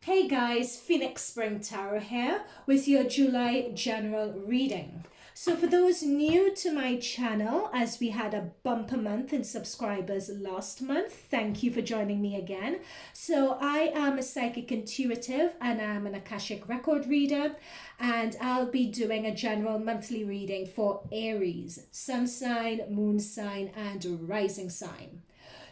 Hey guys, Phoenix Spring Tarot here with your July general reading. So for those new to my channel, as we had a bumper month in subscribers last month, thank you for joining me again. So I am a psychic intuitive and I'm an Akashic record reader, and I'll be doing a general monthly reading for Aries, sun sign, moon sign, and rising sign.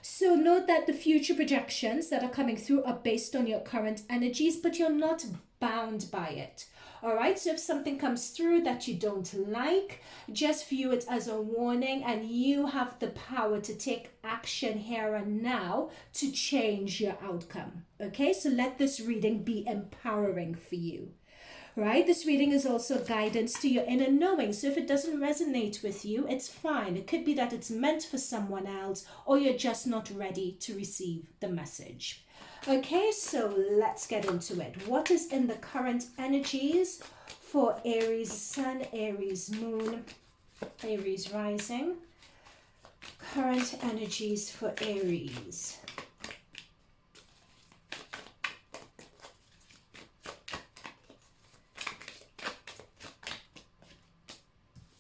So note that the future projections that are coming through are based on your current energies, but you're not bound by it. All right, so if something comes through that you don't like, just view it as a warning, and you have the power to take action here and now to change your outcome. Okay, so let this reading be empowering for you. Right? This reading is also guidance to your inner knowing. So if it doesn't resonate with you, it's fine. It could be that it's meant for someone else, or you're just not ready to receive the message. Okay, so let's get into it. What is in the current energies for Aries Sun, Aries Moon, Aries Rising? Current energies for Aries.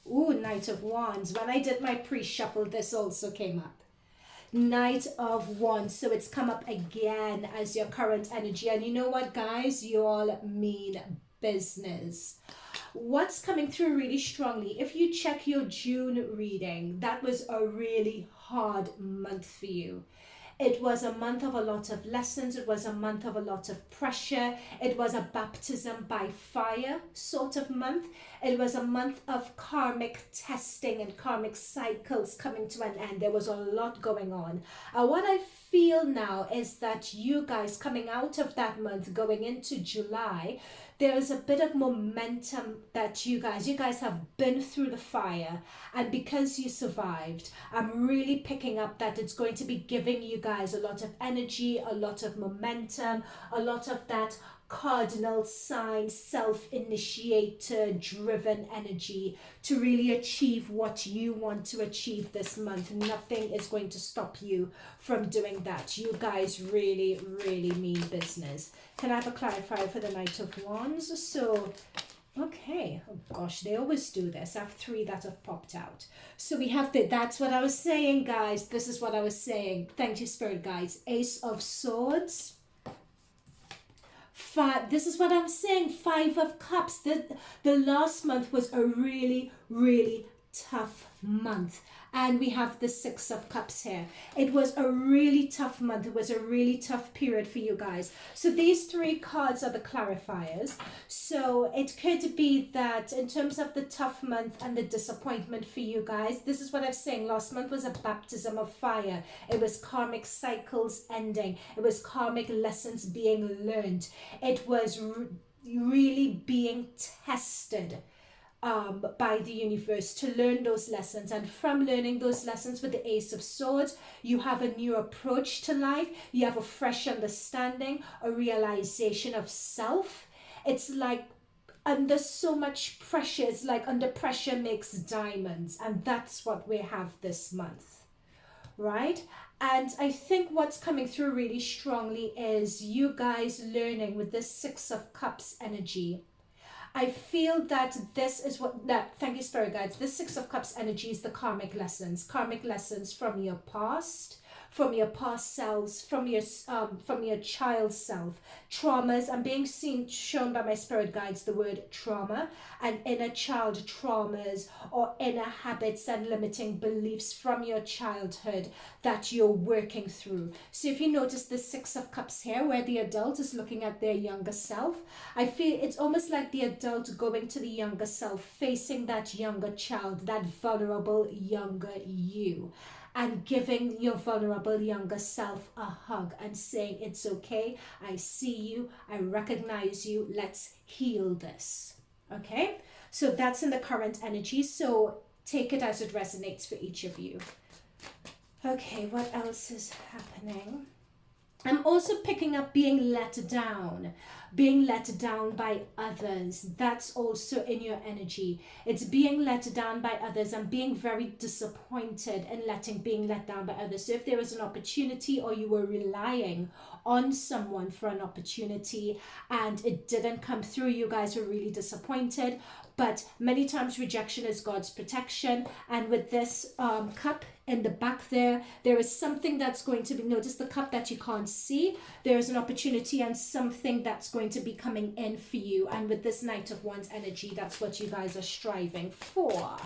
Ooh, Knight of Wands. When I did my pre-shuffle, this also came up. Knight of Wands. So it's come up again as your current energy. And you know what, guys? You all mean business. What's coming through really strongly, if you check your June reading, that was a really hard month for you. It was a month of a lot of lessons. It was a month of a lot of pressure. It was a baptism by fire sort of month. It was a month of karmic testing and karmic cycles coming to an end. There was a lot going on. What I feel now is that you guys coming out of that month, going into July, there is a bit of momentum that you guys have been through the fire, and because you survived, I'm really picking up that it's going to be giving you guys a lot of energy, a lot of momentum, a lot of that cardinal sign, self-initiator driven energy to really achieve what you want to achieve this month. Nothing is going to stop you from doing that. You guys really mean business. Can I have a clarifier for the Knight of Wands? So okay, oh gosh, they always do this. I have three that have popped out. So we have that's what I was saying, guys. This is what I was saying. Thank you, Spirit Guides. Ace of Swords. This is what I'm saying. Five of Cups. The last month was a really tough month. And we have the Six of Cups here. It was a really tough month. It was a really tough period for you guys. So these three cards are the clarifiers. So it could be that in terms of the tough month and the disappointment for you guys, this is what I'm saying. Last month was a baptism of fire. It was karmic cycles ending. It was karmic lessons being learned. It was really being tested by the universe to learn those lessons. And from learning those lessons with the Ace of Swords, you have a new approach to life. You have a fresh understanding, a realization of self. It's like under so much pressure, it's like under pressure makes diamonds. And that's what we have this month, right? And I think what's coming through really strongly is you guys learning with this Six of Cups energy. I feel that this is thank you, Spirit Guides. This Six of Cups energy is the karmic lessons from your past selves, from your child self, traumas. I'm being shown by my Spirit Guides the word trauma and inner child traumas or inner habits and limiting beliefs from your childhood that you're working through. So if you notice the Six of Cups here, where the adult is looking at their younger self, I feel it's almost like the adult going to the younger self, facing that younger child, that vulnerable younger you, and giving your vulnerable younger self a hug and saying, it's okay, I see you, I recognize you, let's heal this. Okay, so that's in the current energy, so take it as it resonates for each of you. Okay, what else is happening? I'm also picking up being let down by others. That's also in your energy. It's being let down by others and being very disappointed and being let down by others. So if there was an opportunity or you were relying on someone for an opportunity and it didn't come through. You guys were really disappointed, but many times rejection is God's protection. And with this cup in the back there is something that's going to be, notice the cup that you can't see. There is an opportunity and something that's going to be coming in for you. And with this Knight of Wands energy, that's what you guys are striving for.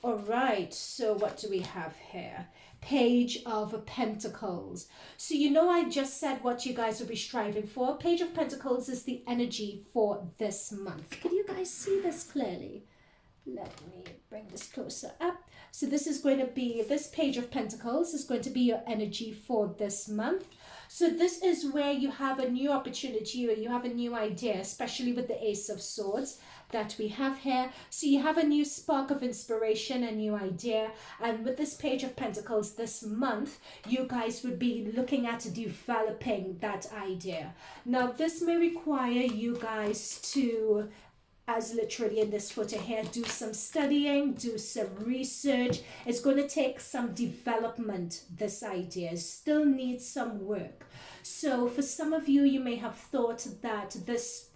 All right, so what do we have here? Page of Pentacles. So you know I just said what you guys will be striving for. Page of Pentacles is the energy for this month. Can you guys see this clearly? Let me bring this closer up. So this is going to be, this Page of Pentacles is going to be your energy for this month. So this is where you have a new opportunity or you have a new idea, especially with the Ace of Swords that we have here. So you have a new spark of inspiration, a new idea. And with this Page of Pentacles this month, you guys would be looking at developing that idea. Now this may require you guys to, as literally in this photo here, do some studying, do some research. It's going to take some development. This idea still needs some work. So for some of you, you may have thought that this,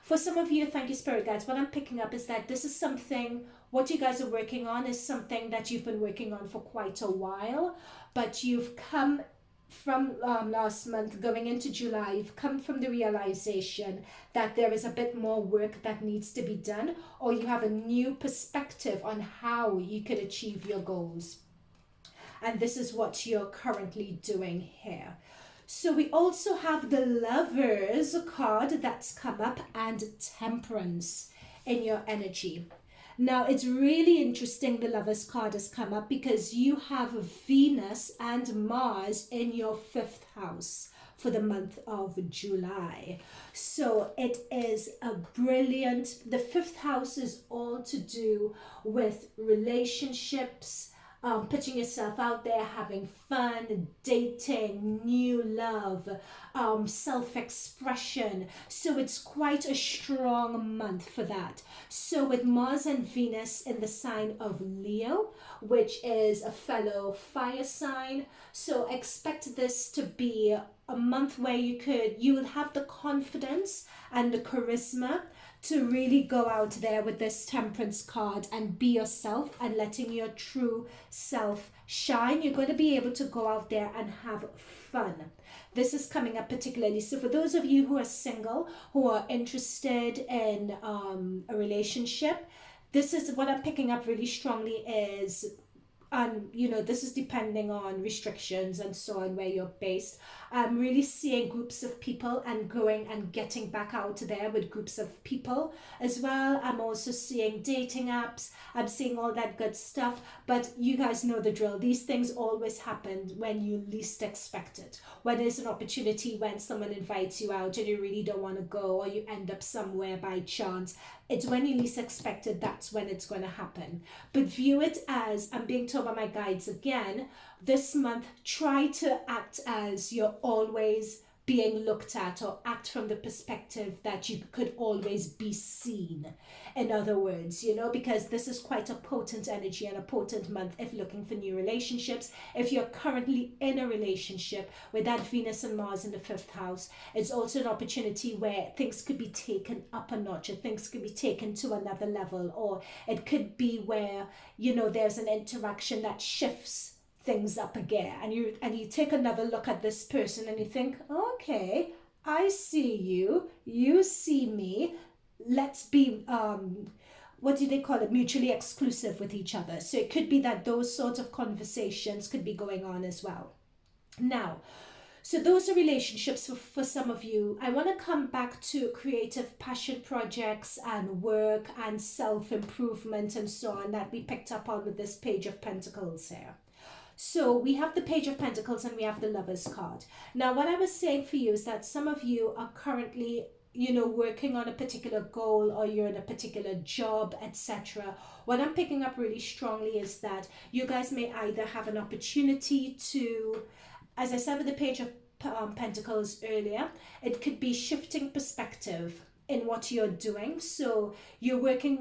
for some of you, thank you Spirit Guides, what I'm picking up is that this is something, what you guys are working on is something that you've been working on for quite a while, but you've come from last month going into July, you've come from the realization that there is a bit more work that needs to be done, or you have a new perspective on how you could achieve your goals. And this is what you're currently doing here. So we also have the Lovers card that's come up and Temperance in your energy. Now, it's really interesting the Lovers card has come up because you have Venus and Mars in your 5th house for the month of July. So it is a brilliant, the 5th house is all to do with relationships, putting yourself out there, having fun, dating, new love, self-expression. So it's quite a strong month for that. So with Mars and Venus in the sign of Leo, which is a fellow fire sign, so expect this to be a month where you will have the confidence and the charisma to really go out there with this Temperance card and be yourself and letting your true self shine. You're going to be able to go out there and have fun. This is coming up particularly. So for those of you who are single, who are interested in a relationship, this is what I'm picking up really strongly is, you know, this is depending on restrictions and so on where you're based. I'm really seeing groups of people and going and getting back out there with groups of people as well. I'm also seeing dating apps. I'm seeing all that good stuff. But you guys know the drill. These things always happen when you least expect it. When there's an opportunity, when someone invites you out and you really don't want to go, or you end up somewhere by chance, it's when you least expect it, that's when it's going to happen. But view it as, I'm being told by my guides again, this month, try to act as you're always being looked at, or act from the perspective that you could always be seen. In other words, you know, because this is quite a potent energy and a potent month if looking for new relationships. If you're currently in a relationship with that Venus and Mars in the 5th house, it's also an opportunity where things could be taken up a notch, or things could be taken to another level, or it could be where, you know, there's an interaction that shifts things up again, and you take another look at this person and you think, okay, I see you, you see me, let's be what do they call it, mutually exclusive with each other. So it could be that those sorts of conversations could be going on as well. Now, so those are relationships for some of you. I want to come back to creative passion projects and work and self-improvement and so on that we picked up on with this Page of Pentacles here. So we have the Page of Pentacles and we have the Lovers card. Now, what I was saying for you is that some of you are currently, you know, working on a particular goal, or you're in a particular job, etc. What I'm picking up really strongly is that you guys may either have an opportunity to, as I said with the Page of Pentacles earlier, it could be shifting perspective. in what you're doing. So you're working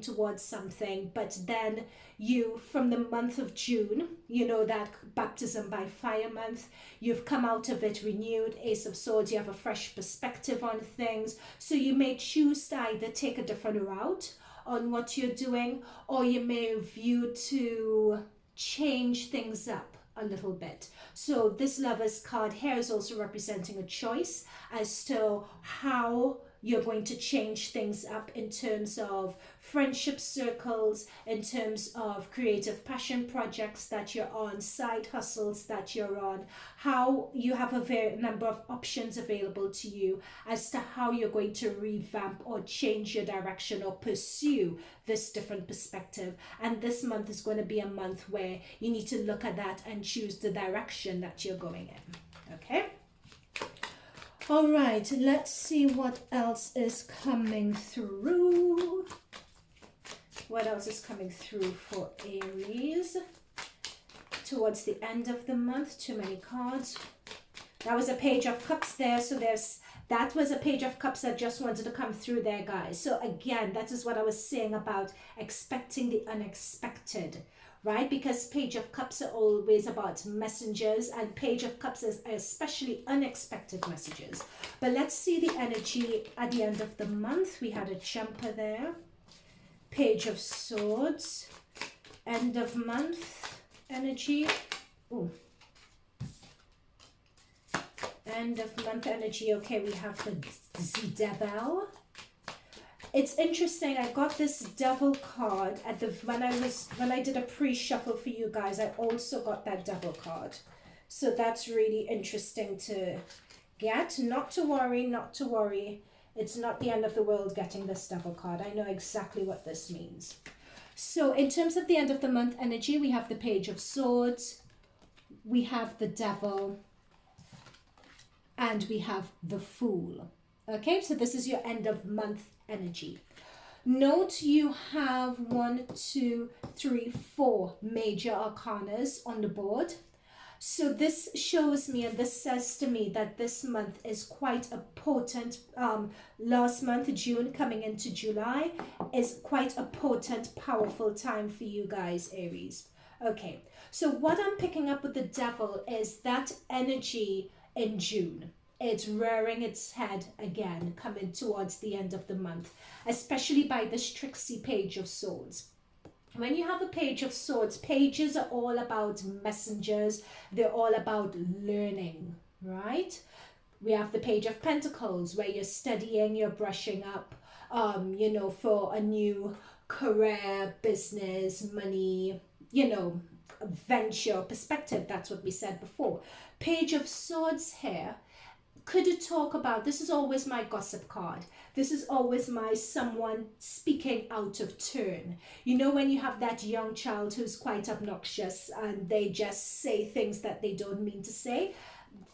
towards something, but then you, from the month of June, you know, that baptism by fire month, you've come out of it renewed, Ace of Swords, you have a fresh perspective on things. So you may choose to either take a different route on what you're doing, or you may view to change things up a little bit. So this Lovers card here is also representing a choice as to how you're going to change things up in terms of friendship circles, in terms of creative passion projects that you're on, side hustles that you're on, how you have a number of options available to you as to how you're going to revamp or change your direction or pursue this different perspective. And this month is going to be a month where you need to look at that and choose the direction that you're going in. Okay? All right, let's see what else is coming through. What else is coming through for Aries towards the end of the month? Too many cards. That was a Page of Cups there, so that was a Page of Cups that just wanted to come through there, guys. So again, that is what I was saying about expecting the unexpected, right? Because Page of Cups are always about messengers, and Page of Cups is especially unexpected messages. But let's see the energy at the end of the month. We had a jumper there. Page of Swords. End of month energy. Ooh. End of month energy. Okay, we have the Devil. It's interesting. I got this Devil card at the when I did a pre-shuffle for you guys. I also got that Devil card, so that's really interesting to get. Not to worry, not to worry. It's not the end of the world getting this Devil card. I know exactly what this means. So in terms of the end of the month energy, we have the Page of Swords, we have the Devil, and we have the Fool. Okay, so this is your end of month energy. Note you have 1, 2, 3, 4 major arcanas on the board. So this shows me, and this says to me, that this month is quite a potent, last month, June, coming into July, is quite a potent, powerful time for you guys, Aries. Okay, so what I'm picking up with the Devil is that energy in June. It's rearing its head again, coming towards the end of the month, especially by this tricksy Page of Swords. When you have a Page of Swords, pages are all about messengers. They're all about learning, right? We have the Page of Pentacles, where you're studying, you're brushing up, you know, for a new career, business, money, you know, venture, perspective. That's what we said before. Page of Swords here. Could it talk about, this is always my gossip card. This is always my someone speaking out of turn. You know, when you have that young child who's quite obnoxious and they just say things that they don't mean to say.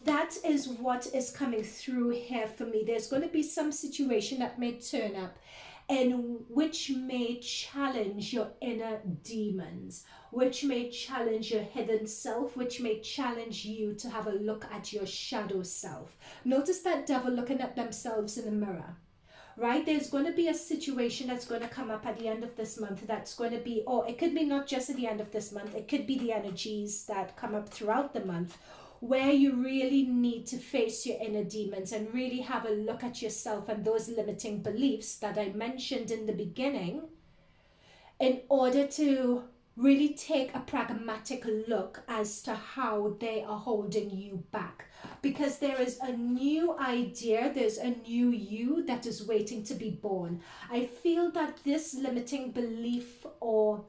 That is what is coming through here for me. There's going to be some situation that may turn up and which may challenge your inner demons, which may challenge your hidden self, which may challenge you to have a look at your shadow self. Notice that Devil looking at themselves in the mirror, right? There's going to be a situation that's going to come up at the end of this month that's going to be, or it could be not just at the end of this month, it could be the energies that come up throughout the month, where you really need to face your inner demons and really have a look at yourself and those limiting beliefs that I mentioned in the beginning, in order to really take a pragmatic look as to how they are holding you back. Because there is a new idea, there's a new you that is waiting to be born. I feel that this limiting belief or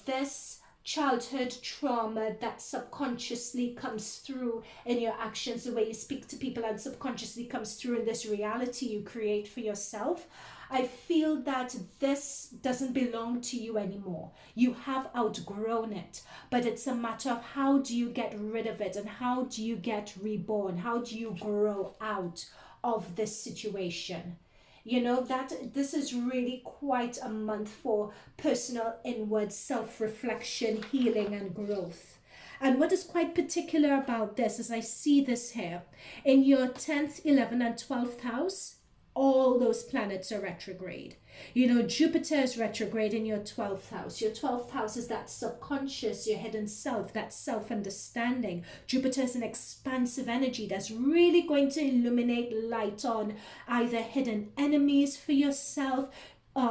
this childhood trauma that subconsciously comes through in your actions, the way you speak to people, and subconsciously comes through in this reality you create for yourself. I feel that this doesn't belong to you anymore. You have outgrown it, but it's a matter of how do you get rid of it and how do you get reborn? How do you grow out of this situation? You know, that this is really quite a month for personal inward self-reflection, healing and growth. And what is quite particular about this is I see this here in your 10th, 11th and 12th house. all those planets are retrograde. You know, Jupiter is retrograde in your 12th house. Your 12th house is that subconscious, your hidden self, that self-understanding. Jupiter is an expansive energy that's really going to illuminate light on either hidden enemies for yourself.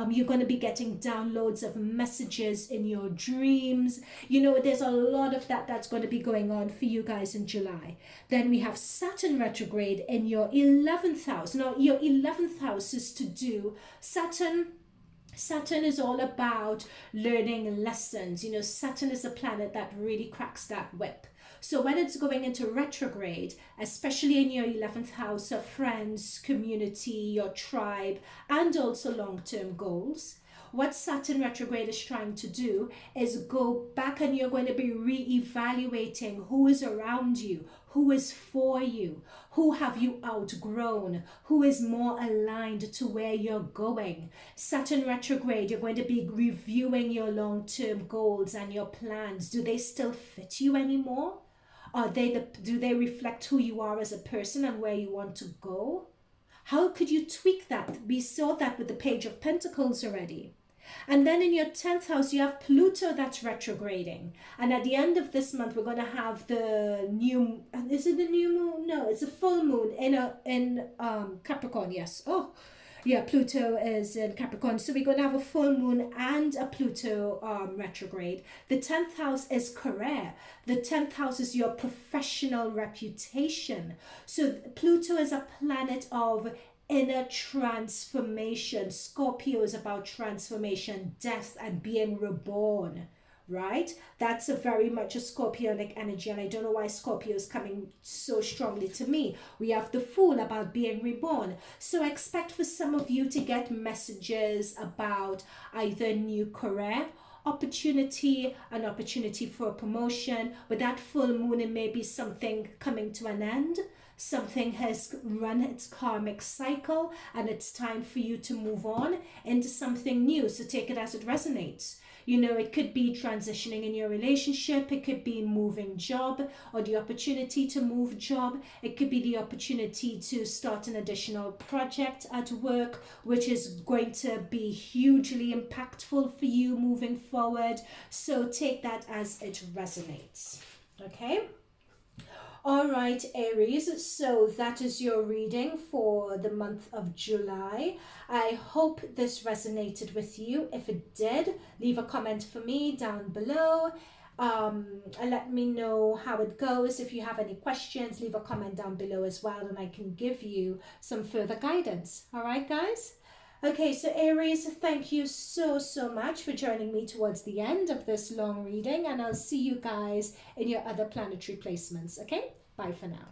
You're going to be getting downloads of messages in your dreams. You know, there's a lot of that that's going to be going on for you guys in July. Then we have Saturn retrograde in your 11th house. Now, your 11th house is to do Saturn is all about learning lessons. You know, Saturn is a planet that really cracks that whip. So when it's going into retrograde, especially in your 11th house of friends, community, your tribe, and also long-term goals, what Saturn retrograde is trying to do is go back, and you're going to be re-evaluating who is around you, who is for you, who have you outgrown, who is more aligned to where you're going. Saturn retrograde, you're going to be reviewing your long-term goals and your plans. Do they still fit you anymore? Do they reflect who you are as a person and where you want to go? How could you tweak that? We saw that with the Page of Pentacles already. And then in your 10th house, you have Pluto that's retrograding. And at the end of this month, we're going to have the new, is it the new moon? No, it's a full moon in Capricorn, yes. Oh, yeah, Pluto is in Capricorn. So we're going to have a full moon and a Pluto retrograde. The 10th house is career. The 10th house is your professional reputation. So Pluto is a planet of inner transformation. Scorpio is about transformation, death, and being reborn, right? That's a very much a Scorpionic energy, and I don't know why Scorpio is coming so strongly to me. We have the Fool about being reborn. So expect for some of you to get messages about either new career opportunity, an opportunity for a promotion. With that full moon, it may be something coming to an end. Something has run its karmic cycle and it's time for you to move on into something new. So take it as it resonates. You know, it could be transitioning in your relationship. It could be moving job or the opportunity to move job. It could be the opportunity to start an additional project at work, which is going to be hugely impactful for you moving forward. So take that as it resonates. Okay. All right, Aries, so that is your reading for the month of July. I hope this resonated with you. If it did, leave a comment for me down below. And let me know how it goes. If you have any questions, leave a comment down below as well, and I can give you some further guidance. All right, guys? Okay, so Aries, thank you so much for joining me towards the end of this long reading, and I'll see you guys in your other planetary placements, okay? Bye for now.